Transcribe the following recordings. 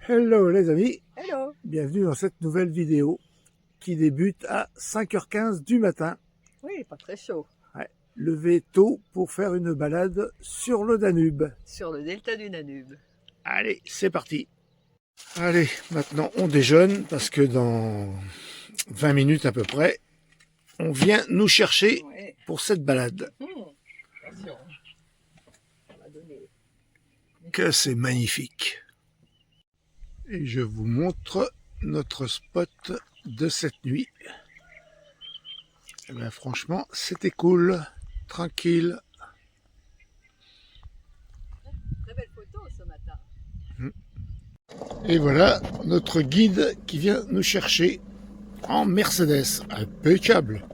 Hello les amis, Hello. bienvenue dans cette nouvelle vidéo qui débute à 5h15 du matin. Oui, pas très chaud. Ouais, levé tôt pour faire une balade sur le Danube. Sur le delta du Danube. Allez, c'est parti. Allez, maintenant on déjeune parce que dans 20 minutes à peu près, on vient nous chercher pour cette balade. Attention. On va donner. Que c'est magnifique. Et je vous montre notre spot de cette nuit. Et bien, franchement, c'était cool, tranquille. Très belle photo ce matin. Et voilà notre guide qui vient nous chercher en Mercedes. Impeccable.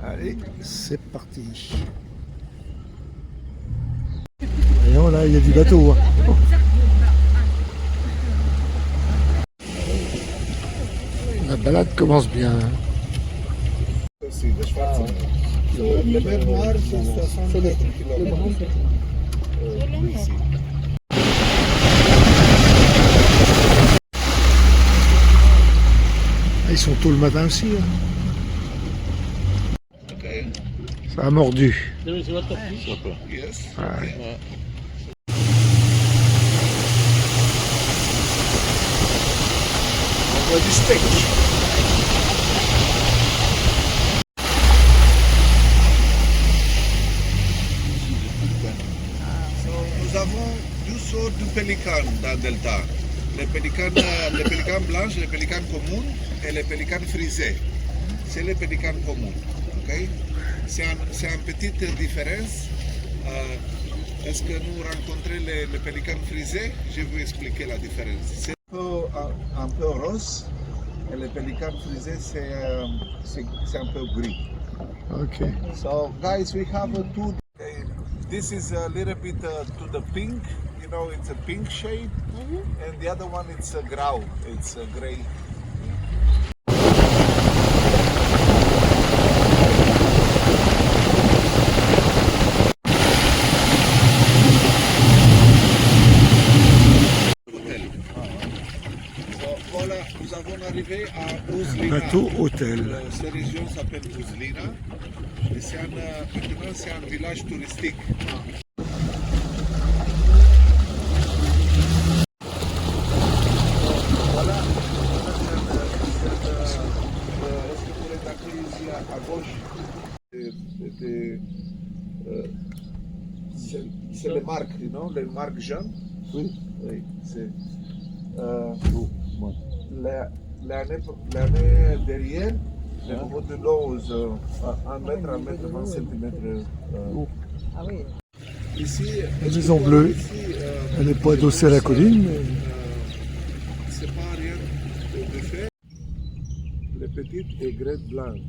Allez, c'est parti. Voyons, là, il y a du bateau. La balade commence bien. Le mer noir, c'est 60 km. Ici. Ils sont tôt le matin aussi. Ça a mordu. Yes. Ouais. On voit du steak. Nous avons deux sortes de pélicans dans Delta. Les pélicans blancs, les pélicans communs et les pélicans frisés. C'est les pélicans communs. Okay? C'est une petite différence. Est-ce que nous rencontrons les pélicans frisés? Je vais vous expliquer la différence. C'est un peu rose et les pélicans frisés c'est un peu gris. Okay. So guys, we have two. This is a little bit to the pink, you know, it's a pink shade, and the other one it's a grau, it's a gray. Voilà, nous avons arrivé à Uzlina. Bateau hôtel. Cette région s'appelle Uzlina. Et maintenant c'est un village touristique. Voilà, est-ce que vous êtes accueillis ici à gauche? C'est les marques, non? Les marques jaunes? Oui. Oui, c'est. L'année derrière, le niveau de l'eau, 1 mètre, 1 mètre, 20 cm. Ah oui. Ici, La maison bleue, elle n'est pas adossée à la colline, mais c'est pas rien de fait. Les petites aigrettes blanches.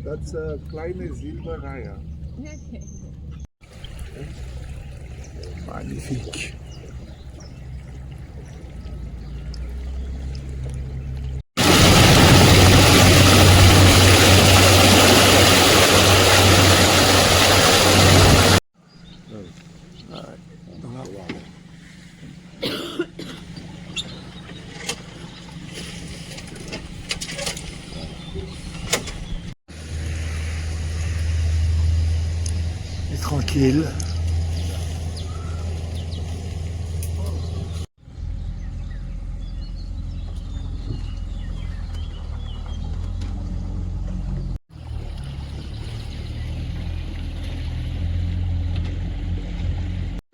That's a kleine Silberreiher. magnifique. Et tranquille.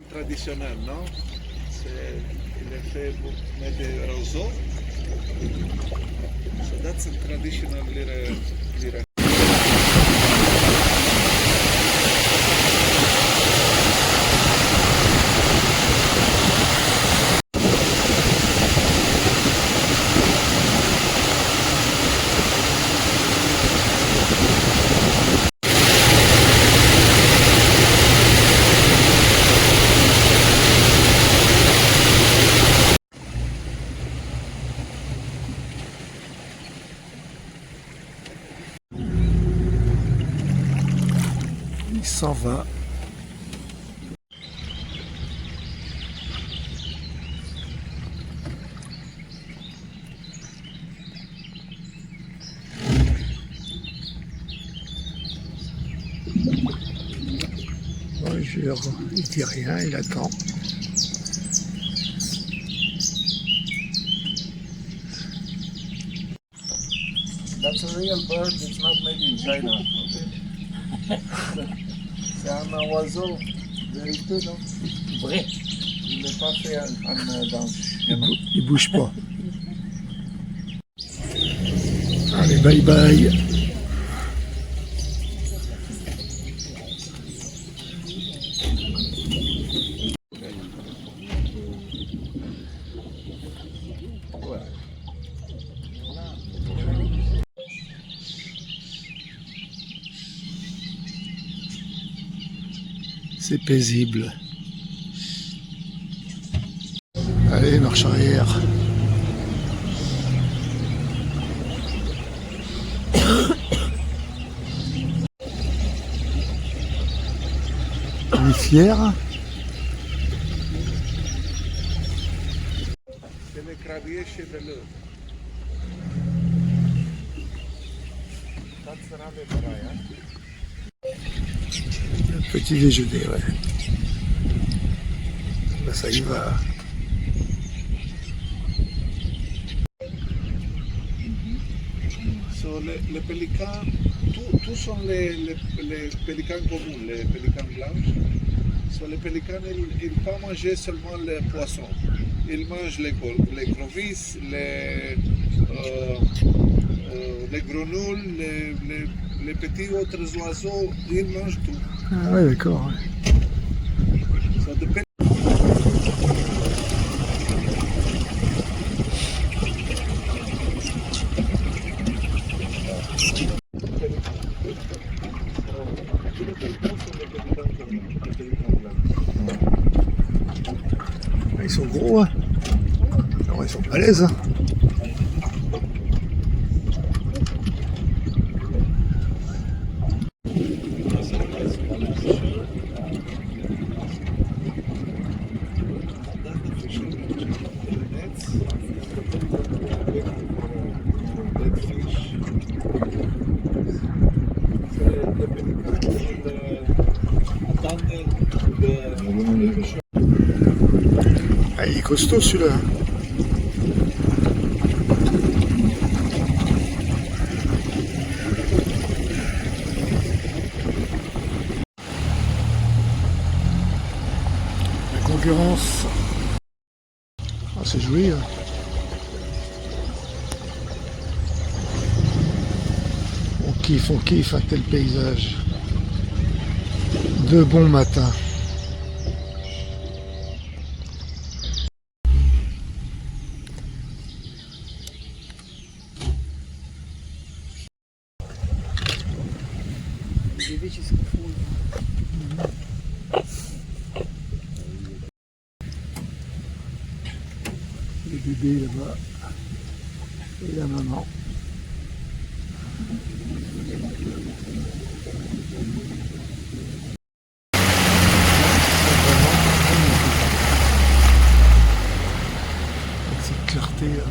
Traditionnel, non? Il est fait pour mettre des roseaux. So that's a traditional little. Il s'en va. sûr, il dit rien, il attend. That's a real bird, it's not made in China. C'est un oiseau vérité, non? Vrai. Il n'est pas fait Il bouge pas. Allez, bye bye. C'est paisible. Allez, marche arrière. On est fiers. C'est le crabier cheveleux. Ça sera le pareil, hein? Petit déjeuner, ouais. Là, ça y va. So, les pélicans, tous sont les pélicans communs, les pélicans blancs. So, les pélicans, ils ne pas manger seulement les poissons. Ils mangent les crevisses, les grenouilles, les petits autres oiseaux, ils mangent tout. Ah ouais, d'accord. Ouais. So, the Ils sont gros, hein. Non, ils sont balèzes. Hein. Ah, il est costaud celui-là. Hein. La concurrence. Ah, c'est joli. Hein. On kiffe un tel paysage. De bon matin. Les bébés là-bas et la maman. Avec cette clarté là.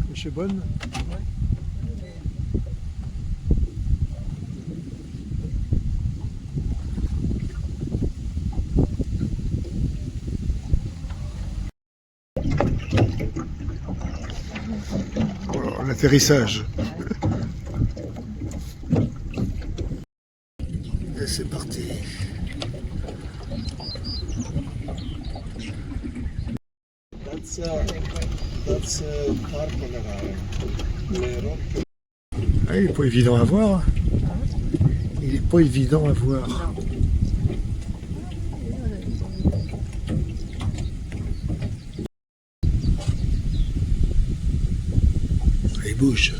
Pêche est bonne. Voilà, l'atterrissage. Et c'est parti. That's carbonara. Ah, il n'est pas évident à voir. Il n'est pas évident à voir. Il bouge.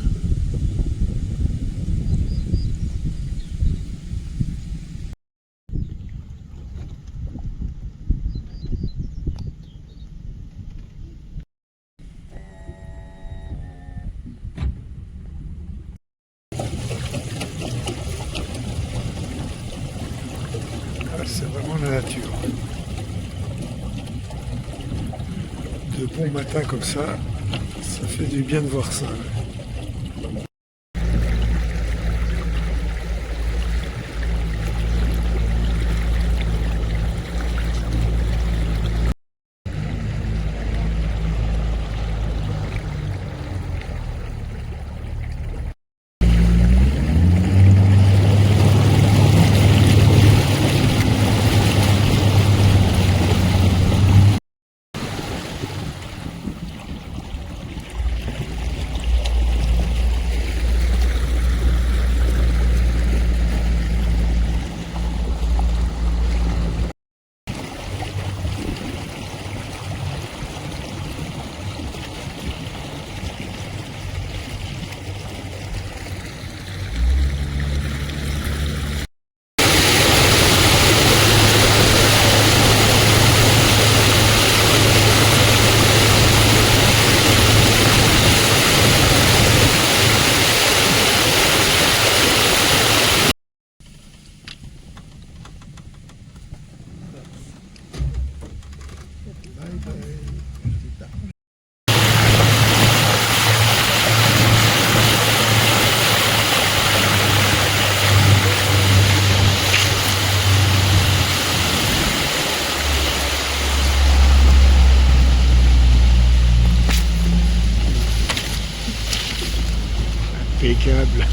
de bon matin comme ça fait du bien de voir ça. Impeccable.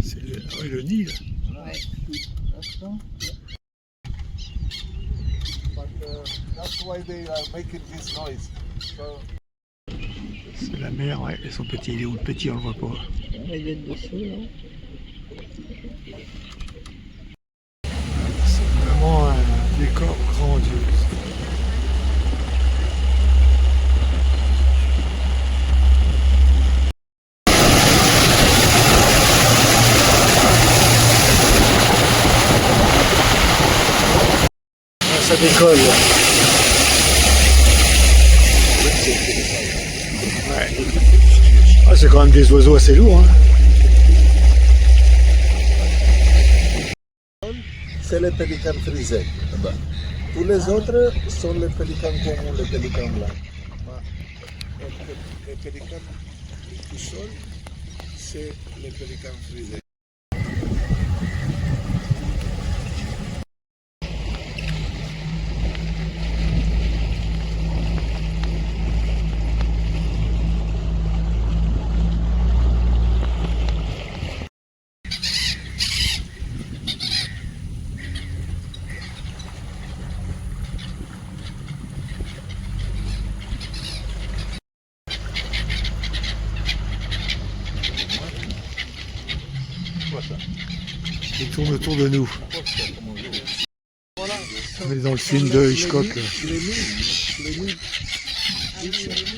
C'est le Nil. Ouais. That's why they are making this noise. So, C'est la mer, ouais, et son petit, il est où le petit, on le voit pas. On va y être dessous, là. C'est vraiment un décor grandiose. Ah, ça décolle. Ouais. Ah, c'est quand même des oiseaux assez lourds. Hein. c'est les pélicans frisés. Tous les autres sont les pélicans communs, les pélicans blancs. Les pélicans tout seuls, c'est les pélicans frisés. Il tourne autour de nous. On est dans le film de Hitchcock. Là.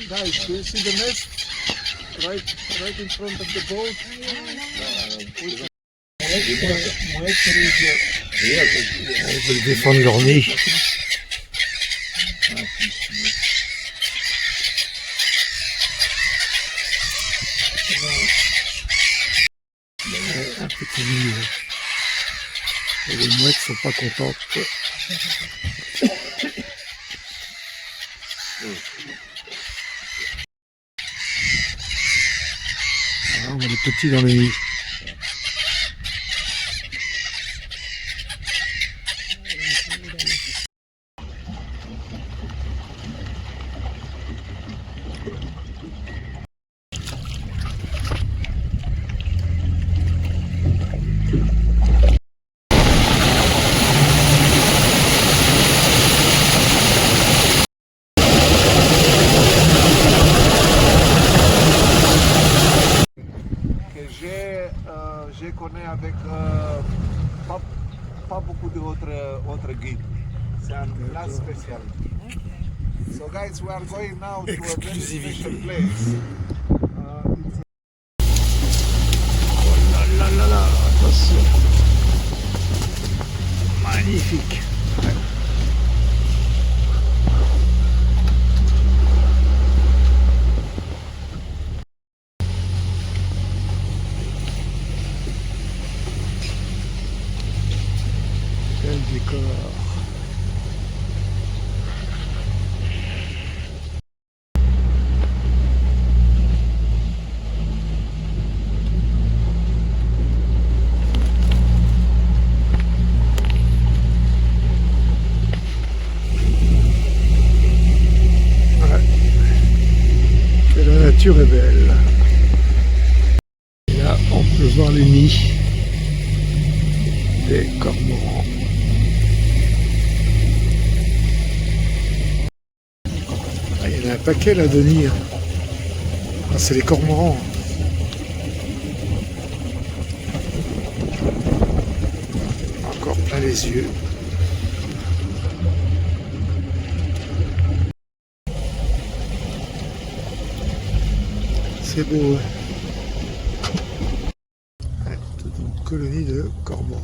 Guys, do you see the nest? Right in front of the boat. Ils veulent défendre leur nid. Un petit nid. Et les mouettes sont pas contentes. Alors, on a des petits dans le nid. Je connais avec pas beaucoup d'autres guides. C'est un place spécial. So guys, we are going now to a very special place. Oh là là là là, attention. Magnifique. Ouais. La nature est belle. Et là, on peut voir les nids des cormorans. Ah, il y en a un paquet là de nids. Ah, c'est les cormorans. Encore plein les yeux. C'est beau, ouais. Ouais, toute une colonie de cormorans.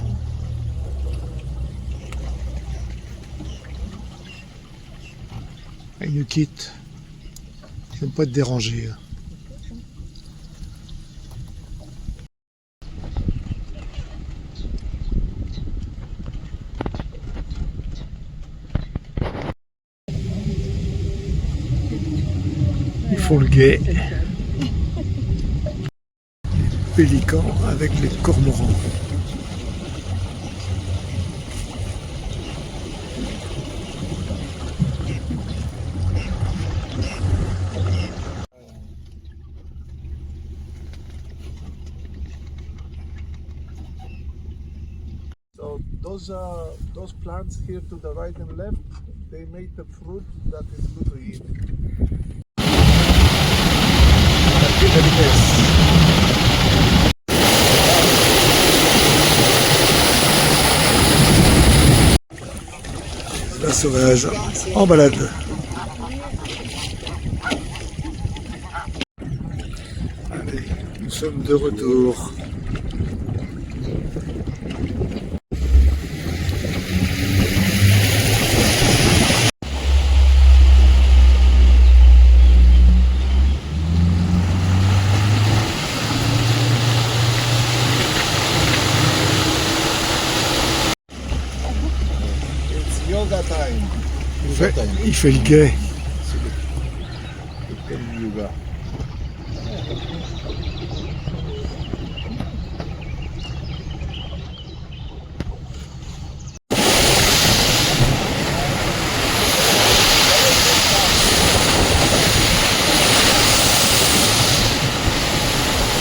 Ils nous quittent. Ils n'aiment pas te déranger. Ils font le guet. Pélican avec les cormorans. So those plants here to the right and left, they make the fruit that is good to eat. La sauvage en balade. Allez, nous sommes de retour. It's yoga time. Il fait le guet. Yoga.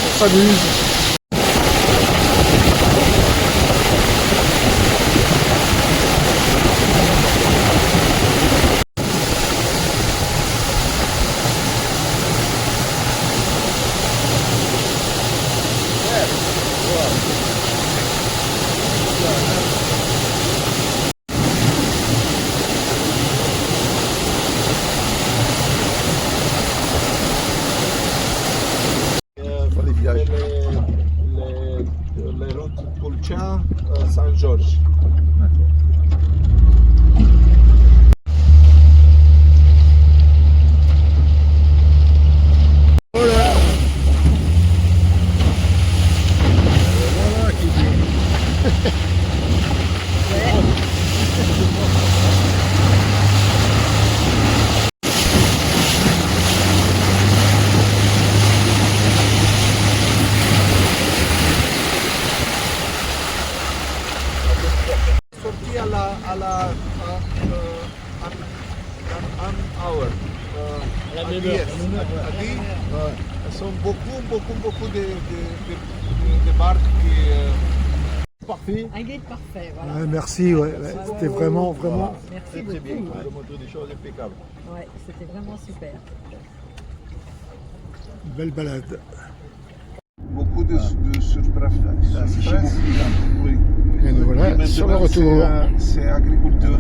On s'amuse. Les routes Pulcea, Saint-Georges. Voilà. Voilà qui dit. Sorti an hour. La même Yes, heure. à 10. Ce sont beaucoup de barques qui... Parfait. Un guide parfait, voilà. Ouais, merci, ouais, c'était vraiment. Merci Très bien, beaucoup. vous avez montré des choses impeccables. Ouais, c'était vraiment super. Une belle balade. Beaucoup de surpresse. Oui. Et nous voilà Maintenant, sur le retour. C'est agriculture.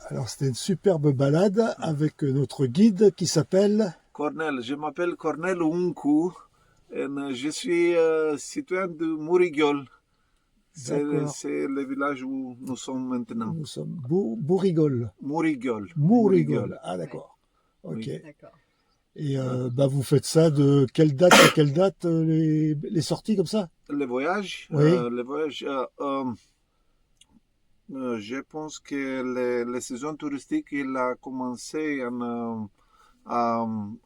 Alors c'était une superbe balade avec notre guide qui s'appelle... Cornel, je m'appelle Cornel Unku et je suis citoyen de Mourigiol. D'accord. C'est le village où nous sommes maintenant. Nous sommes Bourigol. Mourigiol. Mourigol. Ah d'accord. Ok. Oui. D'accord. Et vous faites ça de quelle date à quelle date, les sorties comme ça? Le voyage, Oui. Je pense que la saison touristique il a commencé en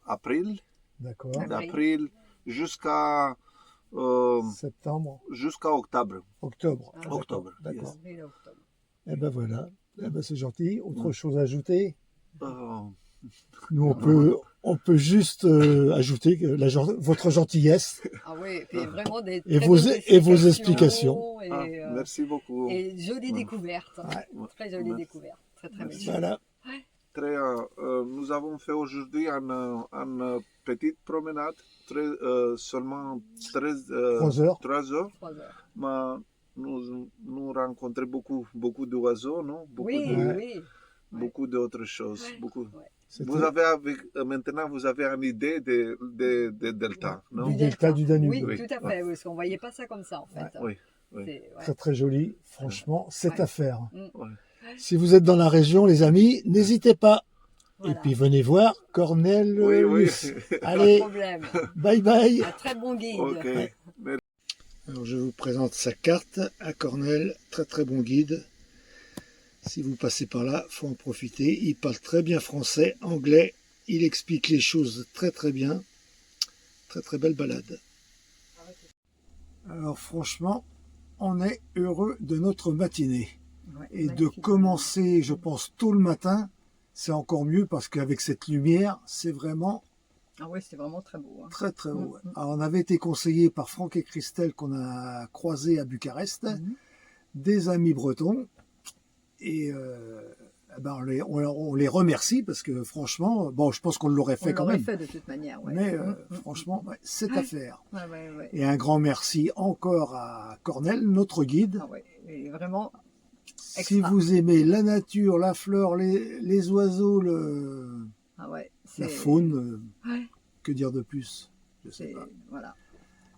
avril, D'accord. d'avril jusqu'à Septembre, jusqu'à octobre. octobre. Ah, D'accord, octobre, D'accord. Avril, octobre. Eh ben voilà. Eh ben c'est gentil. Autre chose à ajouter? Euh, Nous, on peut juste ajouter que votre gentillesse Ah oui, et puis vraiment des Et très vos- bonnes et vos explications. Et, merci beaucoup. et jolies découvertes. Ouais. Très jolies Merci. découvertes. Très très belles. Voilà. Nous avons fait aujourd'hui une petite promenade, seulement 3 heures. 3 heures. 3 heures. Mais nous rencontrons beaucoup d'oiseaux, non? Oui, Ouais. oui. Beaucoup d'autres choses. Ouais. Beaucoup. Ouais. C'était Vous avez maintenant vous avez une idée de delta, non? Du delta du Danube. Oui, Oui. tout à fait. Parce qu'on ne voyait pas ça comme ça, en fait. Oui, oui. C'est- ouais. très très joli. Franchement, cette Ouais. affaire. Ouais. Si vous êtes dans la région, les amis, n'hésitez pas. Voilà. Et puis venez voir Cornel Oui, oui. Luce. Pas de Allez, problème. bye bye. Un très bon guide. Ok. Alors je vous présente sa carte à Cornel, très très bon guide. Si vous passez par là, faut en profiter. Il parle très bien français, anglais. Il explique les choses très très bien. Très très belle balade. Alors franchement, on est heureux de notre matinée. Ouais, Et de magnifique. commencer, je pense, tôt le matin, c'est encore mieux parce qu'avec cette lumière, c'est vraiment Ah oui, c'est vraiment très beau. Hein. très très beau. Mhm. Alors, on avait été conseillé par Franck et Christelle qu'on a croisés à Bucarest, Mhm. des amis bretons, et on les remercie parce que franchement, bon, je pense qu'on l'aurait fait On quand l'aurait même, fait de toute manière. Ouais. mais Mhm. franchement, ouais, cette Ouais. affaire. Ouais, ouais, ouais. Et un grand merci encore à Cornel, notre guide. Ah ouais. Et vraiment, Si extra. vous aimez la nature, la fleur, les oiseaux, ah ouais, la c'est- faune, Ouais, que dire de plus? Je sais c'est- pas. voilà.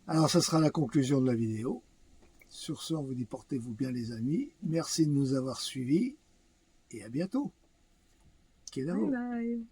Alors, ça sera la conclusion de la vidéo. Sur ce, on vous dit portez-vous bien les amis. Merci de nous avoir suivis et à bientôt. Bye Kedavo. bye.